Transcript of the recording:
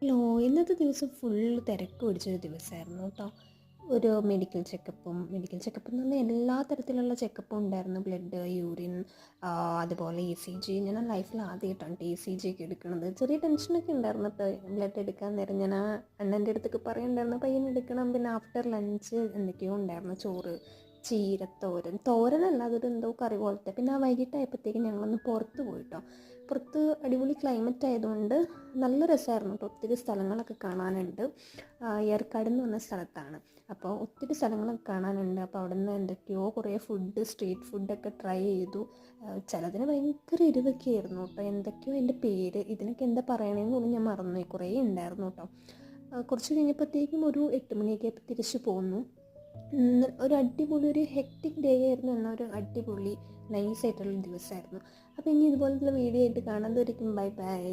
Hello, ഇന്നത്തെ ദിവസം full തിരക്ക് പിടിച്ചൊരു ദിവസമായിരുന്നു കേട്ടോ. ഒരു മെഡിക്കൽ ചെക്കപ്പ് എന്ന് പറഞ്ഞാൽ എല്ലാ തരത്തിലുള്ള ചെക്കപ്പും ഉണ്ടായിരുന്നു. ബ്ലഡ്, യൂറിൻ, അതുപോലെ ECG. ഞാൻ ലൈഫിൽ ആദ്യമായിട്ടാണ് ECG ഒക്കെ എടുക്കുന്നത്. ചെറിയ ടെൻഷനൊക്കെ ഉണ്ടായിരുന്നു. ഇപ്പോൾ ബ്ലഡ് എടുക്കാൻ നേരം ഞാൻ അണ്ണൻ്റെ അടുത്തൊക്കെ പറയുന്നുണ്ടായിരുന്നു പയ്യനെ എടുക്കണം. പിന്നെ ആഫ്റ്റർ ലഞ്ച് എന്തൊക്കെയോ ഉണ്ടായിരുന്നു, ചോറ്, തോരനല്ല, അതൊരു എന്തോ കറി പോലത്തെ. പിന്നെ ആ വൈകിട്ടായപ്പോഴത്തേക്കും ഞങ്ങളൊന്ന് പുറത്ത് പോയിട്ടോ. പുറത്ത് അടിപൊളി ക്ലൈമറ്റ് ആയതുകൊണ്ട് നല്ല രസമായിരുന്നു കേട്ടോ. ഒത്തിരി സ്ഥലങ്ങളൊക്കെ കാണാനുണ്ട്. ഏർക്കാട് എന്ന് പറഞ്ഞ സ്ഥലത്താണ്. അപ്പോൾ ഒത്തിരി സ്ഥലങ്ങളൊക്കെ കാണാനുണ്ട്. അപ്പോൾ അവിടെ നിന്ന് എന്തൊക്കെയോ കുറേ സ്ട്രീറ്റ് ഫുഡൊക്കെ ട്രൈ ചെയ്തു. ചിലതിന് ഭയങ്കര എരിവൊക്കെ ആയിരുന്നു കേട്ടോ. എന്തൊക്കെയോ അതിൻ്റെ പേര്, ഇതിനൊക്കെ എന്താ പറയണതെന്ന് പോലും ഞാൻ മറന്നുപോയി. കുറേ ഉണ്ടായിരുന്നു കേട്ടോ. കുറച്ച് കഴിഞ്ഞപ്പോഴത്തേക്കും ഒരു 8 മണിയൊക്കെ ആയപ്പോൾ തിരിച്ചു പോന്നു. ഒരു അടിപൊളി, ഒരു ഹെക്ടിക് ഡേ ആയിരുന്നു, എന്നാൽ ഒരു അടിപൊളി നൈസായിട്ടുള്ള ദിവസമായിരുന്നു. അപ്പോൾ ഇനി ഇതുപോലത്തുള്ള വീഡിയോ ആയിട്ട് കാണാൻ. Bye bye.